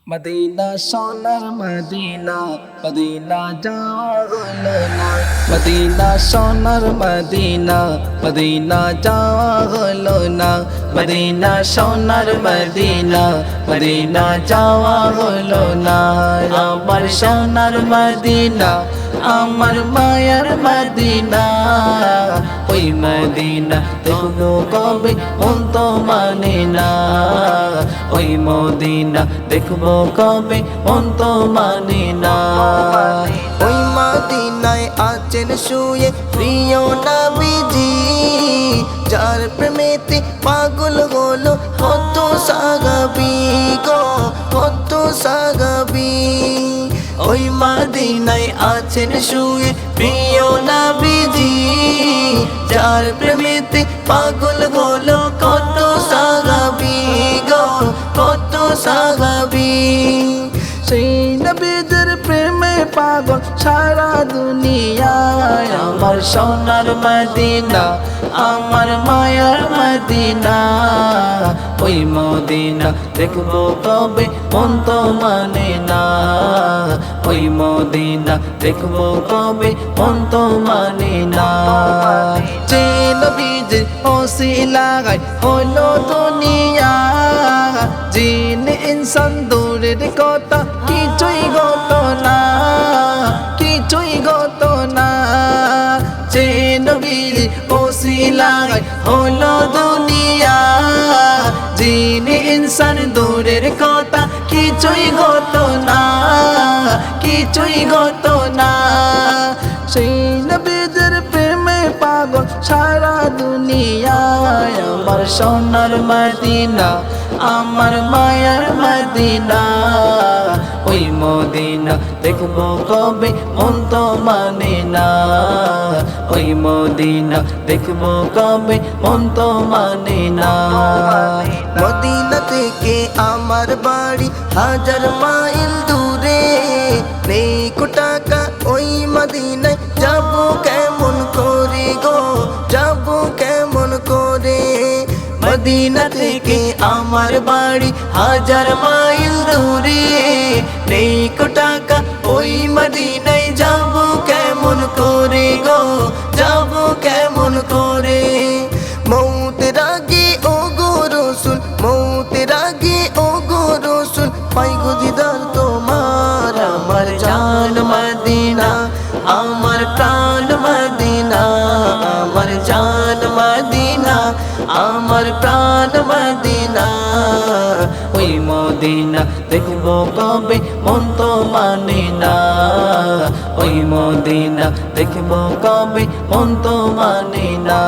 Medina সোনার Medina Medina যাওয়া হলো না মদিনা সোনার মদিনা মদিনা যাওয়া হলো না মদিনা সোনার মদিনা মদিনা যাওয়া হলো না আমার সোনার মদিনা আমার মায়ার মদিনা ওই মদিনা দেখবো কবে মন তো মানে না ওই মদিনা দেখবো কবে মন তো মানে না ওই মদিনায় আছেন শুয়ে প্রিয় নবীজি যার প্রেমেতে পাগল হলো কত সাহাবী গো কত সাহাবী ওই মদিনায় আছেন শুয়ে প্রিয় নবীজি যার প্রেমেতে পাগল হলো কত সাহাবী গো কত সাহাবী সেই নবীদের প্রেমে পাগল সারা দুনিয়ায় আমার সোনার মদিনা আমার মায়ার মদিনা ওই মদিনা দেখবো কবে মন তো মানে না ওই মদিনা দেখবো কবে মন তো মানে না যে নবীদের ওসিলায় হলো দুনিয়া জিন ইনসান দূরের কথা কিছুই হতো না কিছুই হতো না যে নবীর ওসিলায় হলো দুনিয়া জিন ইনসান দূরের কথা কিছুই হতো না কিছুই হতো না সেই নবীদের প্রেমে পাগল সারা দুনিয়ায় আমার সোনার মদিনা আমার মায়ার মদিনা ওই মদিনা দেখবো কবে মন তো মানে না ওই মদিনা দেখবো কবে মন তো মানে না মদিনা থেকে আমার বাড়ি 1000 মাইল দূরে নেই কো টাকা ওই মদিনায় যাবো কেমন করে গো যাবো কেমন করে মদিনা থেকে আমার বাড়ি 1000 মাইল দূরে নেই কো টাকা ওই মদিনায় যাবো কেমন করে গো যাবো কেমন করে মৌতের আগে ও গো রসুল মৌতের আগে ও গো রসুল পাই গো দিদার তোমার আমার জান মদিনা আমার প্রাণ মদিনা আমার জান মদিনা আমার প্রাণ মদিনা ওই মদিনা দেখবো কবে মন তো মানে না ওই মদিনা দেখবো কবে মন তো মানে না